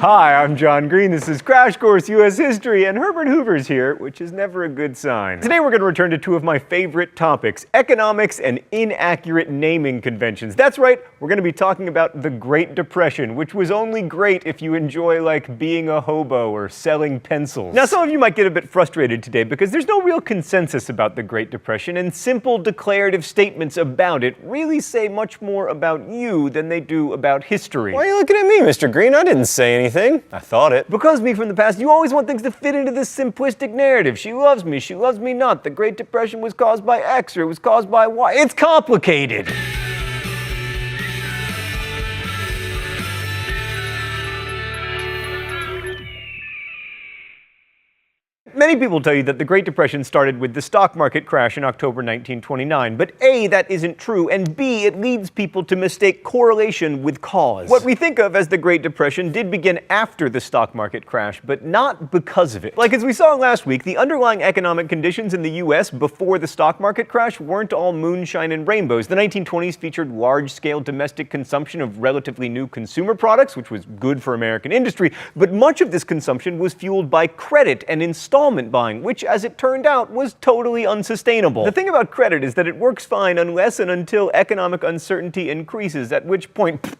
Hi, I'm John Green. This is Crash Course U.S. History, and Herbert Hoover's here, which is never a good sign. Today we're going to return to two of my favorite topics, economics and inaccurate naming conventions. That's right, we're going to be talking about the Great Depression, which was only great if you enjoy, like, being a hobo or selling pencils. Now, some of you might get a bit frustrated today because there's no real consensus about the Great Depression, and simple declarative statements about it really say much more about you than they do about history. Why are you looking at me, Mr. Green? I didn't say anything. I thought it. Because me from the past, you always want things to fit into this simplistic narrative. She loves me not. The Great Depression was caused by X, or it was caused by Y. It's complicated. Many people tell you that the Great Depression started with the stock market crash in October 1929, but A, that isn't true, and B, it leads people to mistake correlation with cause. What we think of as the Great Depression did begin after the stock market crash, but not because of it. Like as we saw last week, the underlying economic conditions in the US before the stock market crash weren't all moonshine and rainbows. The 1920s featured large-scale domestic consumption of relatively new consumer products, which was good for American industry, but much of this consumption was fueled by credit and installment buying, which, as it turned out, was totally unsustainable. The thing about credit is that it works fine unless and until economic uncertainty increases, at which point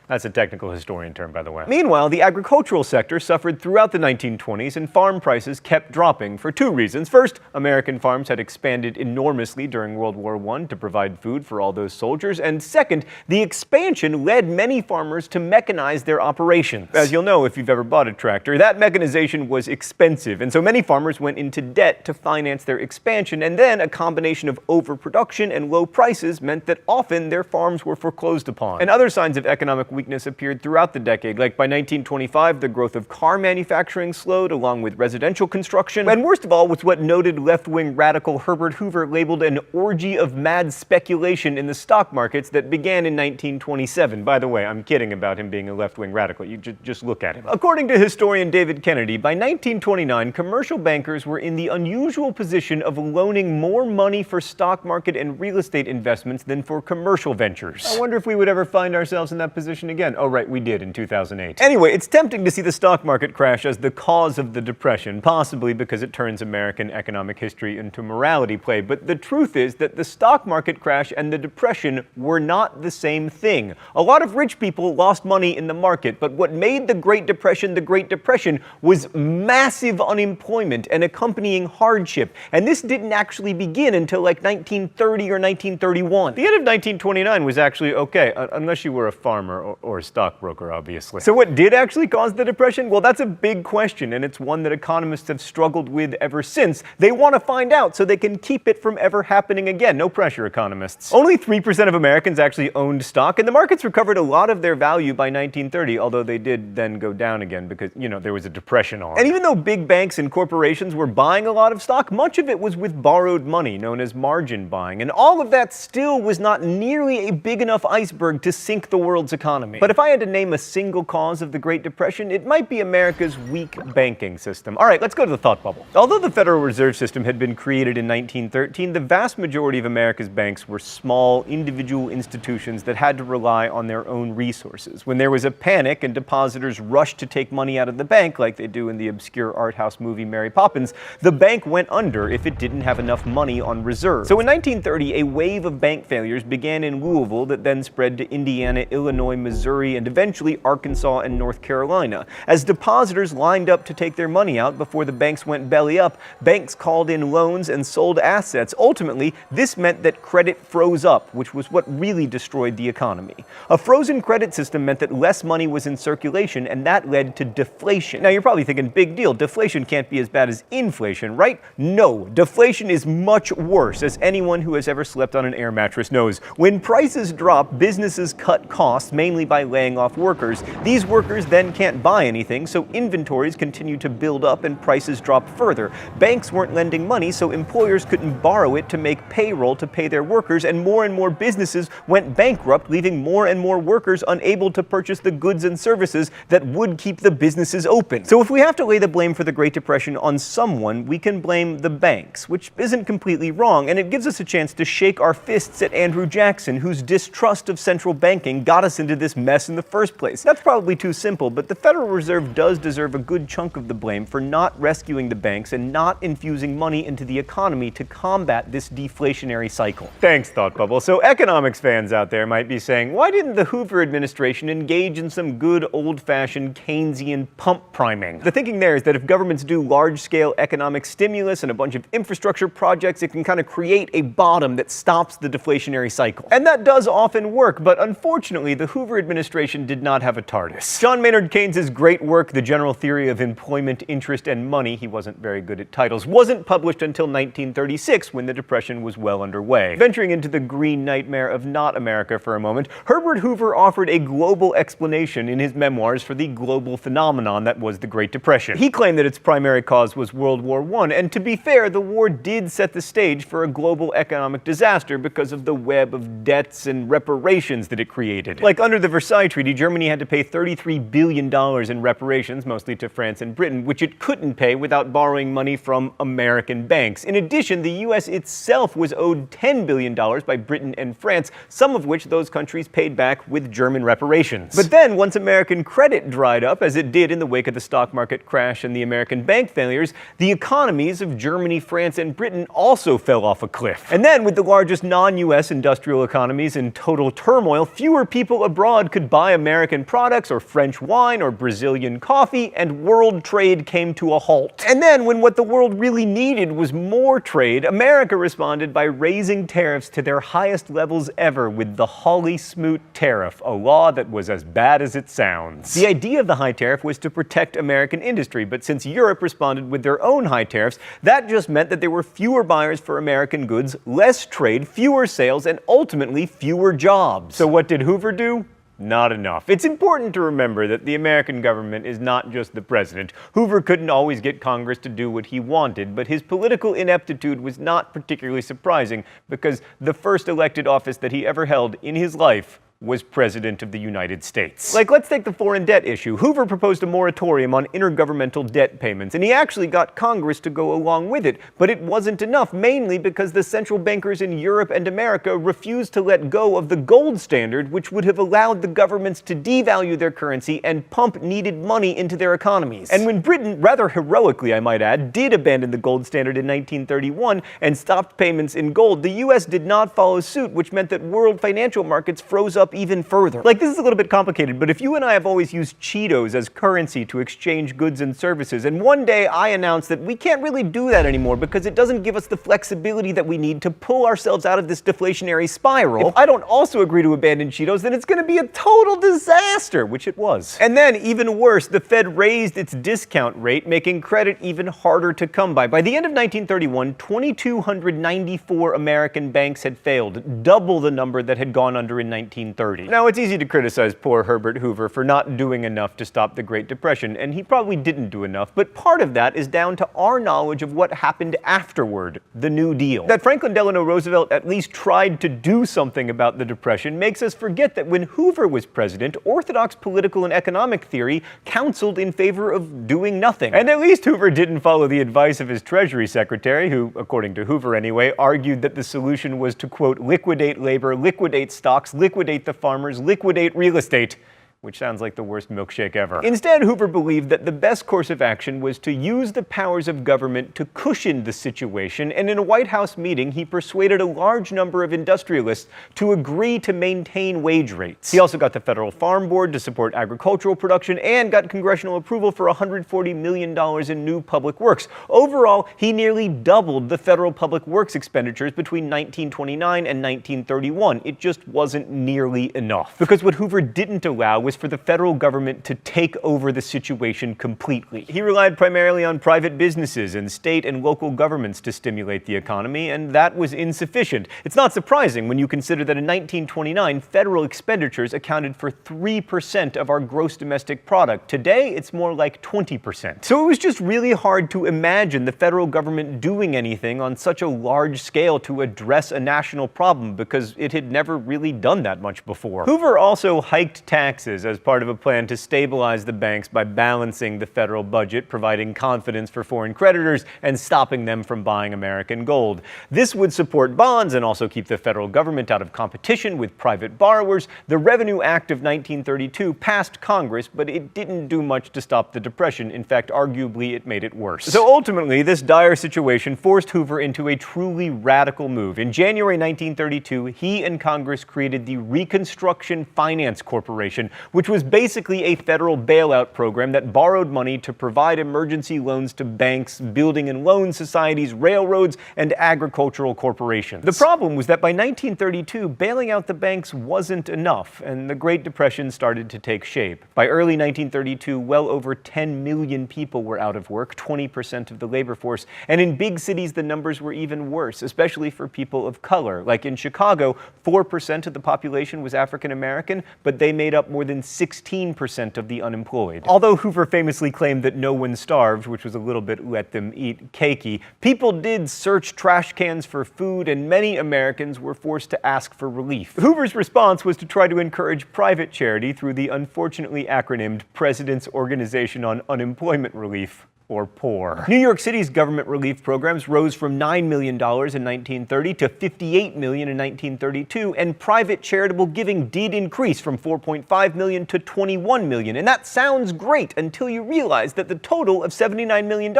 that's a technical historian term, by the way. Meanwhile, the agricultural sector suffered throughout the 1920s, and farm prices kept dropping for two reasons. First, American farms had expanded enormously during World War I to provide food for all those soldiers, and second, the expansion led many farmers to mechanize their operations. As you'll know if you've ever bought a tractor, that mechanization was expensive, and so many farmers went into debt to finance their expansion, and then a combination of overproduction and low prices meant that often their farms were foreclosed upon. And other signs of economic weakness appeared throughout the decade. Like by 1925, the growth of car manufacturing slowed, along with residential construction. And worst of all was what noted left-wing radical Herbert Hoover labeled an orgy of mad speculation in the stock markets that began in 1927. By the way, I'm kidding about him being a left-wing radical. You just look at him. According to historian David Kennedy, by 1929, commercial bankers were in the unusual position of loaning more money for stock market and real estate investments than for commercial ventures. I wonder if we would ever find ourselves in that position again. Oh right, we did in 2008. Anyway, it's tempting to see the stock market crash as the cause of the Depression, possibly because it turns American economic history into morality play, but the truth is that the stock market crash and the Depression were not the same thing. A lot of rich people lost money in the market, but what made the Great Depression was massive unemployment and accompanying hardship, and this didn't actually begin until like 1930 or 1931. The end of 1929 was actually okay, unless you were a farmer or a stockbroker, obviously. So what did actually cause the Depression? Well, that's a big question, and it's one that economists have struggled with ever since. They want to find out so they can keep it from ever happening again. No pressure, economists. Only 3% of Americans actually owned stock, and the markets recovered a lot of their value by 1930, although they did then go down again because, you know, there was a depression on. And even though big banks and corporations were buying a lot of stock, much of it was with borrowed money, known as margin buying, and all of that still was not nearly a big enough iceberg to sink the world's economy. But if I had to name a single cause of the Great Depression, it might be America's weak banking system. All right, let's go to the thought bubble. Although the Federal Reserve System had been created in 1913, the vast majority of America's banks were small, individual institutions that had to rely on their own resources. When there was a panic and depositors rushed to take money out of the bank, like they do in the obscure art house movie Mary Poppins, the bank went under if it didn't have enough money on reserve. So in 1930, a wave of bank failures began in Louisville that then spread to Indiana, Illinois, Missouri, and eventually Arkansas and North Carolina. As depositors lined up to take their money out before the banks went belly up, banks called in loans and sold assets. Ultimately, this meant that credit froze up, which was what really destroyed the economy. A frozen credit system meant that less money was in circulation, and that led to deflation. Now you're probably thinking, big deal, deflation can't be as bad as inflation, right? No, deflation is much worse, as anyone who has ever slept on an air mattress knows. When prices drop, businesses cut costs, mainly by laying off workers. These workers then can't buy anything, so inventories continue to build up and prices drop further. Banks weren't lending money, so employers couldn't borrow it to make payroll to pay their workers, and more businesses went bankrupt, leaving more and more workers unable to purchase the goods and services that would keep the businesses open. So if we have to lay the blame for the Great Depression on someone, we can blame the banks, which isn't completely wrong, and it gives us a chance to shake our fists at Andrew Jackson, whose distrust of central banking got us into this this mess in the first place. That's probably too simple, but the Federal Reserve does deserve a good chunk of the blame for not rescuing the banks and not infusing money into the economy to combat this deflationary cycle. Thanks, Thought Bubble. So economics fans out there might be saying, why didn't the Hoover administration engage in some good old-fashioned Keynesian pump priming? The thinking there is that if governments do large-scale economic stimulus and a bunch of infrastructure projects, it can kind of create a bottom that stops the deflationary cycle. And that does often work, but unfortunately, the Hoover administration did not have a TARDIS. John Maynard Keynes' great work, The General Theory of Employment, Interest, and Money — he wasn't very good at titles — wasn't published until 1936, when the Depression was well underway. Venturing into the green nightmare of not America for a moment, Herbert Hoover offered a global explanation in his memoirs for the global phenomenon that was the Great Depression. He claimed that its primary cause was World War I, and to be fair, the war did set the stage for a global economic disaster because of the web of debts and reparations that it created. Like under the Versailles Treaty, Germany had to pay $33 billion in reparations, mostly to France and Britain, which it couldn't pay without borrowing money from American banks. In addition, the US itself was owed $10 billion by Britain and France, some of which those countries paid back with German reparations. But then, once American credit dried up, as it did in the wake of the stock market crash and the American bank failures, the economies of Germany, France, and Britain also fell off a cliff. And then, with the largest non-US industrial economies in total turmoil, fewer people abroad could buy American products or French wine or Brazilian coffee, and world trade came to a halt. And then, when what the world really needed was more trade, America responded by raising tariffs to their highest levels ever with the Hawley-Smoot tariff, a law that was as bad as it sounds. The idea of the high tariff was to protect American industry, but since Europe responded with their own high tariffs, that just meant that there were fewer buyers for American goods, less trade, fewer sales, and ultimately fewer jobs. So what did Hoover do? Not enough. It's important to remember that the American government is not just the president. Hoover couldn't always get Congress to do what he wanted, but his political ineptitude was not particularly surprising because the first elected office that he ever held in his life was President of the United States. Like, let's take the foreign debt issue. Hoover proposed a moratorium on intergovernmental debt payments, and he actually got Congress to go along with it, but it wasn't enough, mainly because the central bankers in Europe and America refused to let go of the gold standard, which would have allowed the governments to devalue their currency and pump needed money into their economies. And when Britain, rather heroically I might add, did abandon the gold standard in 1931 and stopped payments in gold, the US did not follow suit, which meant that world financial markets froze up even further. Like, this is a little bit complicated, but if you and I have always used Cheetos as currency to exchange goods and services, and one day I announce that we can't really do that anymore because it doesn't give us the flexibility that we need to pull ourselves out of this deflationary spiral, if I don't also agree to abandon Cheetos, then it's going to be a total disaster, which it was. And then, even worse, the Fed raised its discount rate, making credit even harder to come by. By the end of 1931, 2,294 American banks had failed, double the number that had gone under in 1930. Now, it's easy to criticize poor Herbert Hoover for not doing enough to stop the Great Depression, and he probably didn't do enough, but part of that is down to our knowledge of what happened afterward, the New Deal. That Franklin Delano Roosevelt at least tried to do something about the Depression makes us forget that when Hoover was president, orthodox political and economic theory counseled in favor of doing nothing. And at least Hoover didn't follow the advice of his Treasury Secretary, who, according to Hoover anyway, argued that the solution was to, quote, liquidate labor, liquidate stocks, liquidate the farmers, liquidate real estate, which sounds like the worst milkshake ever. Instead, Hoover believed that the best course of action was to use the powers of government to cushion the situation, and in a White House meeting, he persuaded a large number of industrialists to agree to maintain wage rates. He also got the Federal Farm Board to support agricultural production and got congressional approval for $140 million in new public works. Overall, he nearly doubled the federal public works expenditures between 1929 and 1931. It just wasn't nearly enough. Because what Hoover didn't allow was for the federal government to take over the situation completely. He relied primarily on private businesses and state and local governments to stimulate the economy, and that was insufficient. It's not surprising when you consider that in 1929, federal expenditures accounted for 3% of our gross domestic product. Today, it's more like 20%. So it was just really hard to imagine the federal government doing anything on such a large scale to address a national problem because it had never really done that much before. Hoover also hiked taxes mortgages as part of a plan to stabilize the banks by balancing the federal budget, providing confidence for foreign creditors, and stopping them from buying American gold. This would support bonds and also keep the federal government out of competition with private borrowers. The Revenue Act of 1932 passed Congress, but it didn't do much to stop the Depression. In fact, arguably, it made it worse. So ultimately, this dire situation forced Hoover into a truly radical move. In January 1932, he and Congress created the Reconstruction Finance Corporation, which was basically a federal bailout program that borrowed money to provide emergency loans to banks, building and loan societies, railroads, and agricultural corporations. The problem was that by 1932, bailing out the banks wasn't enough, and the Great Depression started to take shape. By early 1932, well over 10 million people were out of work, 20% of the labor force, and in big cities the numbers were even worse, especially for people of color. Like in Chicago, 4% of the population was African American, but they made up more than 16% of the unemployed. Although Hoover famously claimed that no one starved, which was a little bit let them eat cakey, people did search trash cans for food, and many Americans were forced to ask for relief. Hoover's response was to try to encourage private charity through the unfortunately acronymed President's Organization on Unemployment Relief, or POOR. New York City's government relief programs rose from $9 million in 1930 to $58 million in 1932, and private charitable giving did increase from $4.5 million to $21 million. And that sounds great until you realize that the total of $79 million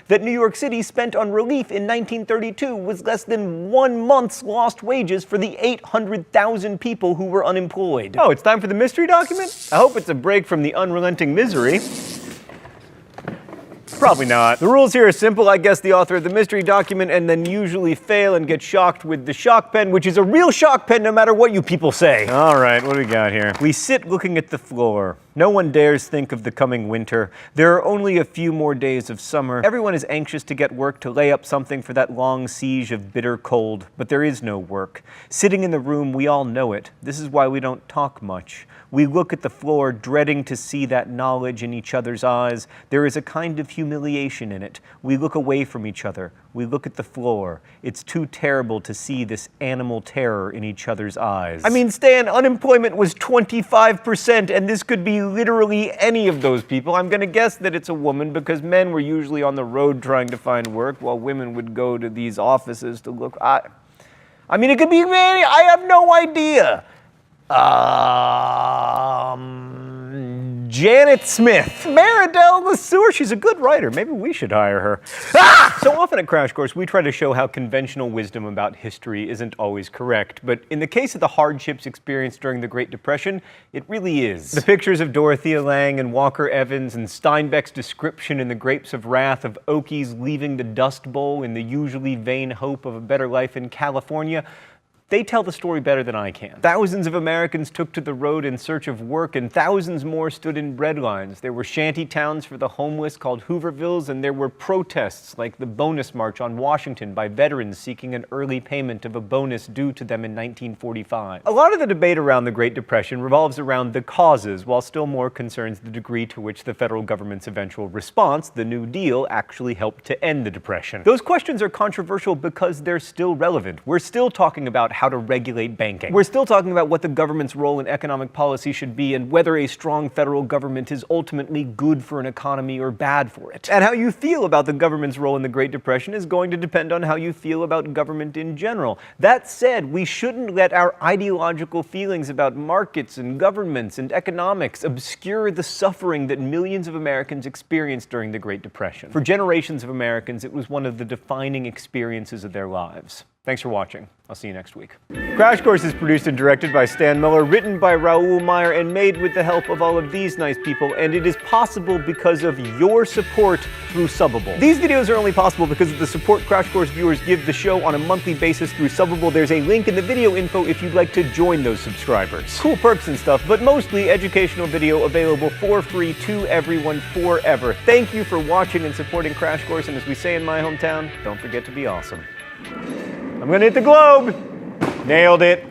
that New York City spent on relief in 1932 was less than 1 month's lost wages for the 800,000 people who were unemployed. Oh, it's time for the mystery document? I hope it's a break from the unrelenting misery. Probably not. The rules here are simple. I guess the author of the mystery document and then usually fail and get shocked with the shock pen, which is a real shock pen no matter what you people say. All right, what do we got here? We sit looking at the floor. No one dares think of the coming winter. There are only a few more days of summer. Everyone is anxious to get work, to lay up something for that long siege of bitter cold, but there is no work. Sitting in the room, we all know it. This is why we don't talk much. We look at the floor, dreading to see that knowledge in each other's eyes. There is a kind of humiliation in it. We look away from each other. We look at the floor. It's too terrible to see this animal terror in each other's eyes. I mean, Stan, unemployment was 25%, and this could be literally any of those people. I'm going to guess that it's a woman because men were usually on the road trying to find work while women would go to these offices to look. I mean, it could be many. I have no idea. Janet Smith. Maridel LeSueur, she's a good writer. Maybe we should hire her. So often at Crash Course, we try to show how conventional wisdom about history isn't always correct. But in the case of the hardships experienced during the Great Depression, it really is. The pictures of Dorothea Lange and Walker Evans and Steinbeck's description in The Grapes of Wrath of Okies leaving the Dust Bowl in the usually vain hope of a better life in California, they tell the story better than I can. Thousands of Americans took to the road in search of work, and thousands more stood in bread lines. There were shanty towns for the homeless called Hoovervilles, and there were protests like the Bonus March on Washington by veterans seeking an early payment of a bonus due to them in 1945. A lot of the debate around the Great Depression revolves around the causes, while still more concerns the degree to which the federal government's eventual response, the New Deal, actually helped to end the Depression. Those questions are controversial because they're still relevant. We're still talking about how to regulate banking. We're still talking about what the government's role in economic policy should be and whether a strong federal government is ultimately good for an economy or bad for it. And how you feel about the government's role in the Great Depression is going to depend on how you feel about government in general. That said, we shouldn't let our ideological feelings about markets and governments and economics obscure the suffering that millions of Americans experienced during the Great Depression. For generations of Americans, it was one of the defining experiences of their lives. Thanks for watching. I'll see you next week. Crash Course is produced and directed by Stan Miller, written by Raoul Meyer, and made with the help of all of these nice people, and it is possible because of your support through Subbable. These videos are only possible because of the support Crash Course viewers give the show on a monthly basis through Subbable. There's a link in the video info if you'd like to join those subscribers. Cool perks and stuff, but mostly educational video available for free to everyone forever. Thank you for watching and supporting Crash Course, and as we say in my hometown, don't forget to be awesome. I'm gonna hit the globe. Nailed it.